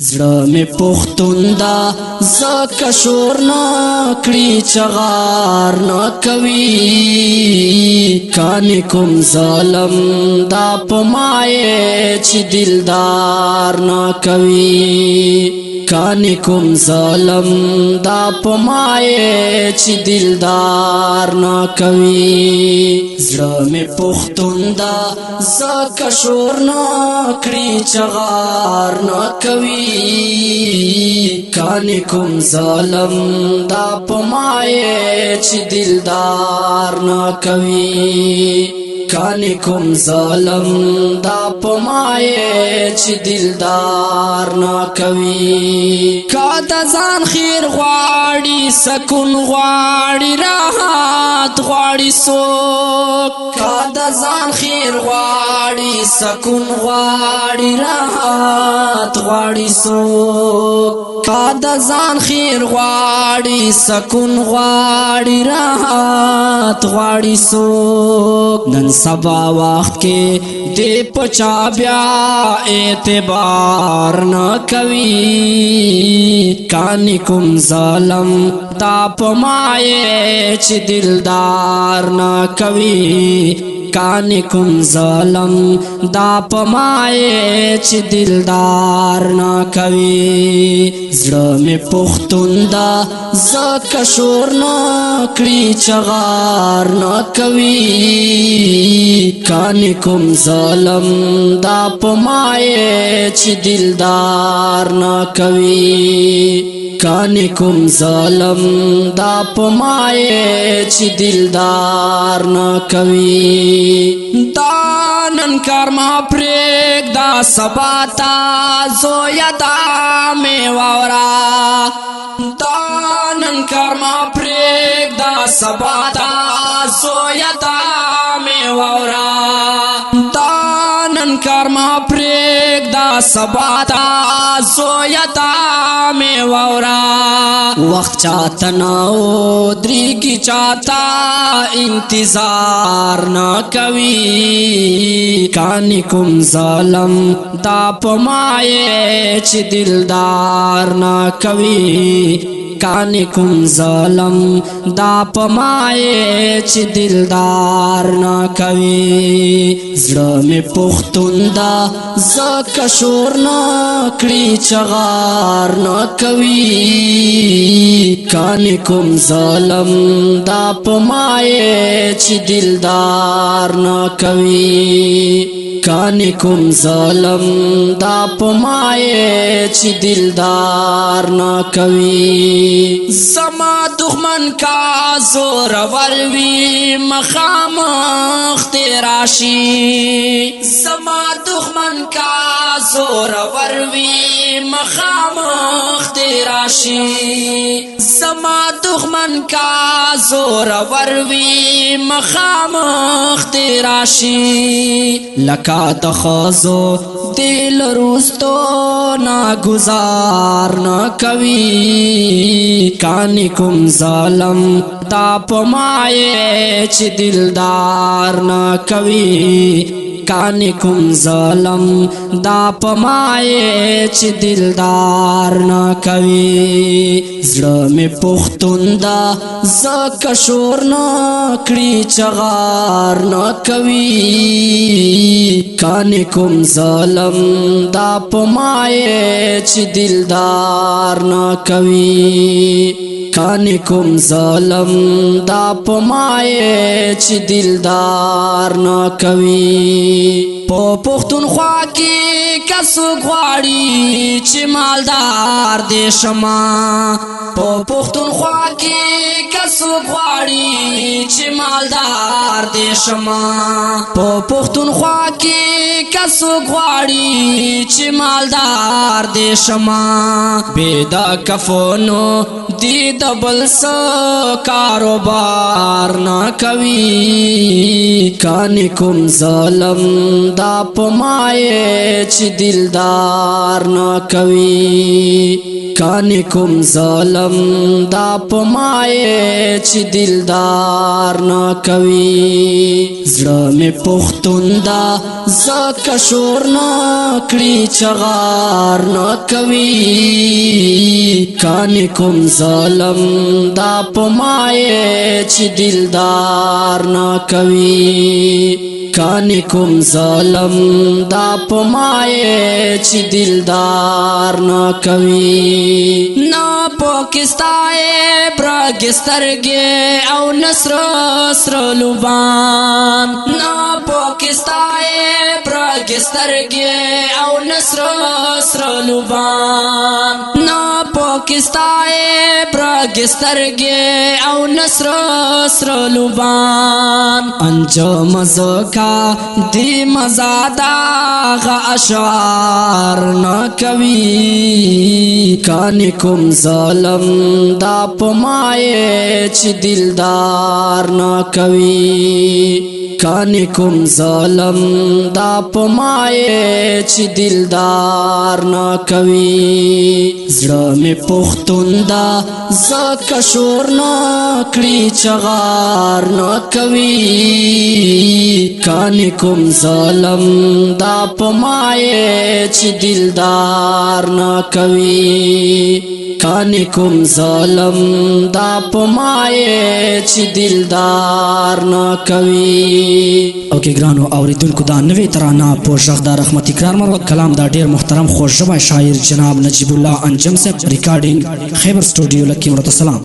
زړه می پختون دا زکه شور نه کړي چغار نه کوي کان کوم ظالم دا پمای چې دلدار نه کوي کان کوم ظالم دا پمای چې دلدار نه کوي زړه می پختون دا زکه شور نه کړي چغار نه کوي کان کوم ظالم دا پمای چې دلدار نه کوي کان کوم ظالم دا پمای چې دلدار نه کوي کا د ځان خیر غواړي سکون غواړي راحت غواړي څوک کا د ځان خیر غواړي سکون غواړي راحت غواړي څوک کا د ځان خیر غواړي سکون غواړي راحت غواړي څوک نن سبا وخت کې دې پچا بیا اعتبار نه کوي کان کوم ظالم دا پمای چې دلدار نه کوي کان کوم ظالم دا پمای چې دلدار نه کوي زړه می پختون دا زکه شور نه کړي چغار نه کوي کان کوم ظالم دا پمای چې دلدار نه کوي کان کوم ظالم دا پمای چې دلدار نه کوي دانن کرما پریک دا سباتا زویا دا می وورا دانن کرما پریک دا سباتا زویا دا می وورا دانن کرما پریک دا سباتا زویا دا می وورا وقت چاہتا ناو دریگی چاہتا انتظار نہ کوي کان کوم ظالم دا پمای چې دلدار نہ کوي کان کوم ظالم دا پمای چې دلدار نہ کوي زړه می پختون دا زکه شور نه کړي چغار نه کوي کان کوم ظالم دا پمای چې دلدار نه کوي کان کوم ظالم دا پمای چې دلدار نه کوي زما دښمن کا زور ولوي مخامخ تراشي زما دښمن کا زور ولوي مخامخ تراشي زما دښمن کا زور ولوي مخامخ تراشي لکا دخازو دل روستو نا گزار نا کوي کان کوم ظالم دا پمای چې دلدار نا کوي کان کوم ظالم دا پمای چې دلدار نه کوي زړه می پختون دا زکه شور نه کړي چغار نه کوي کان کوم ظالم دا پمای چې دلدار نه کوي کان کوم ظالم دا پمای چې دلدار نه کوي په پښتونخوا کې کسو غواړي چې مالدار دې شمه په پښتونخوا کې کسو غواړي چې مالدار دې شمه په پښتونخوا کې کسو غواړي چې مالدار دې شمه بيدا کفونو دې دبل س کاروبار نه کوي کان کوم ظالم دا پمای چې دلدار نه کوي کانی کوم ظالم دا پمای چې دلدار نه کوي زړه می پختون دا زکه شور نه کړي چغار نه کوي کانی کوم ظالم دا پمای چې دلدار نه کوي کانی کوم ظالم دا پمای چې دلدار نه کوي نا پاکستان برګسترګي او نصر سر لوبان نا پاکستان برګسترګي او نصر سر لوبان نا پاکستان برګسترګي او نصر سر لوبان انجام زکا دی مزادا غ اشعار نه کوي کانی کوم ظالم دا پمای چې دلدار نه کوي کانی کوم ظالم دا پمای چې دلدار نه کوي زړه می پختون دا زکه شور نه کړي چغار نه کوي کانی کوم ظالم دا پمای چې دلدار نه کوي کانی کوم ظالم دا پمای چې دلدار نه کوي او کې ګرانو اوریدونکو دا نوې ترانه په ژغ د رحمت اکرام مرو کلام دا ډیر محترم خوشبه شاعر جناب نجیب الله انجم صاحب ریکارډینګ خیبر سټوډیو لکی مرتسلام